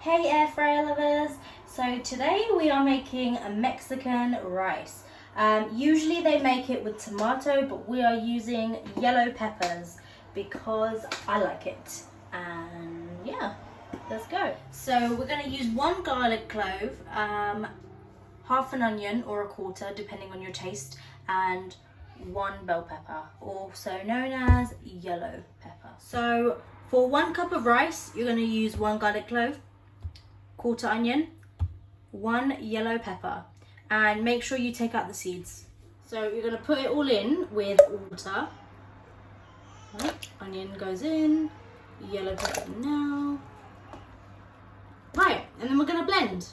Hey air fryer lovers! So today we are making a Mexican rice. Usually they make it with tomato, but we are using yellow peppers because I like it. And yeah, let's go. So we're going to use 1 garlic clove, half an onion or a quarter depending on your taste, and 1 bell pepper, also known as yellow pepper. So for 1 cup of rice, you're going to use 1 garlic clove, quarter onion, 1 yellow pepper, and make sure you take out the seeds. So you're going to put it all in with water. Right, onion goes in, yellow pepper now. Right, and then we're going to blend.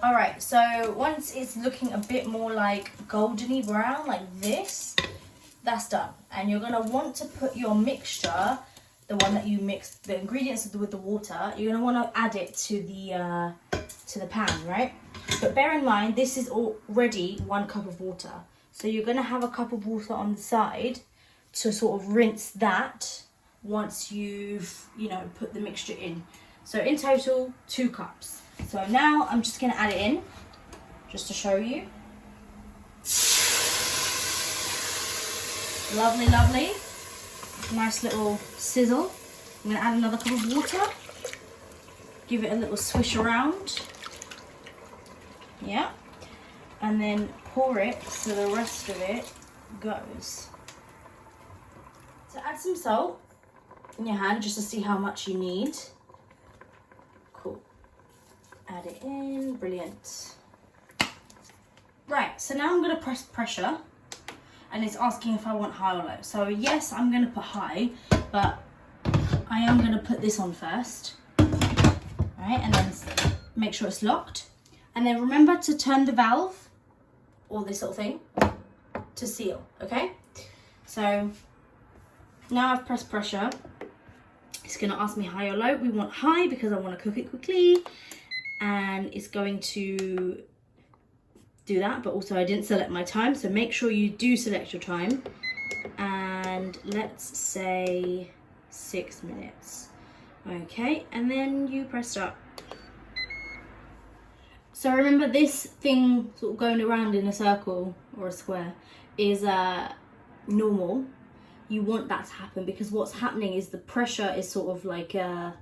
Alright, so once it's looking a bit more like goldeny brown, like this, that's done. And you're going to want to put your mixture, the one that you mixed the ingredients with the water, you're going to want to add it to the pan, right? But bear in mind, this is already 1 cup of water. So you're going to have a cup of water on the side to sort of rinse that once you've, put the mixture in. So in total, 2 cups. So now I'm just going to add it in, just to show you. Lovely, lovely. Nice little sizzle. I'm going to add another cup of water. Give it a little swish around. Yeah. And then pour it so the rest of it goes. So add some salt in your hand just to see how much you need. Cool. Add it in, brilliant. Right, so now I'm going to press pressure, and it's asking if I want high or low. So yes, I'm going to put high, but I am going to put this on first. Right, and then make sure it's locked. And then remember to turn the valve, or this little thing, to seal, okay? So now I've pressed pressure. It's going to ask me high or low. We want high because I want to cook it quickly. And it's going to do that, but also I didn't select my time, so make sure you do select your time. And let's say 6 minutes. Okay, and then you press start. So remember, this thing sort of going around in a circle or a square is normal. You want that to happen because what's happening is the pressure is sort of like the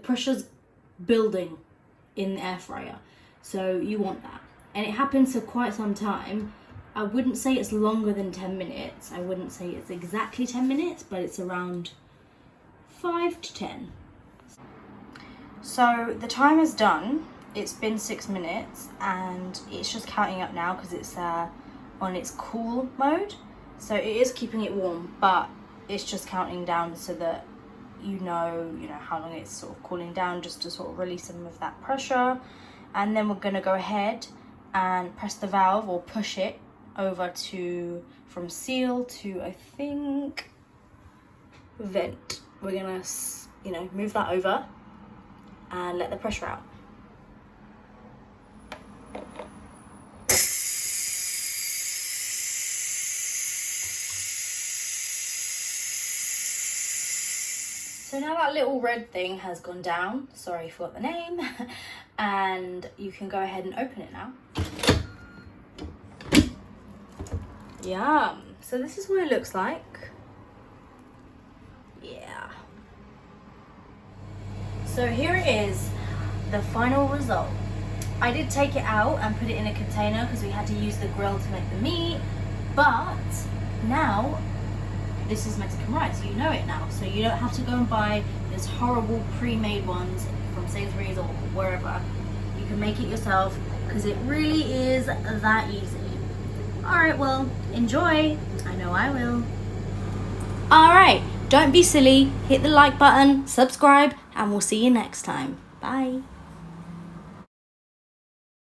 pressure's building in the air fryer, so you want that, and it happens for quite some time. I wouldn't say it's longer than 10 minutes. I wouldn't say it's exactly 10 minutes, but it's around 5 to 10. So the time is done. It's been 6 minutes and it's just counting up now because it's on its cool mode, so it is keeping it warm, but it's just counting down so that you know how long it's sort of cooling down, just to sort of release some of that pressure. And then we're going to go ahead and press the valve, or push it over to from seal to, I think, vent. We're going to move that over and let the pressure out. So now that little red thing has gone down, sorry, I forgot the name, and you can go ahead and open it now. Yum. So this is what it looks like. Yeah. So here it is, the final result. I did take it out and put it in a container because we had to use the grill to make the meat, but now this is Mexican rice. You know it now, so you don't have to go and buy these horrible pre-made ones from Sainsbury's or wherever. You can make it yourself because it really is that easy. Alright, well, enjoy. I know I will. Alright, don't be silly. Hit the like button, subscribe, and we'll see you next time. Bye.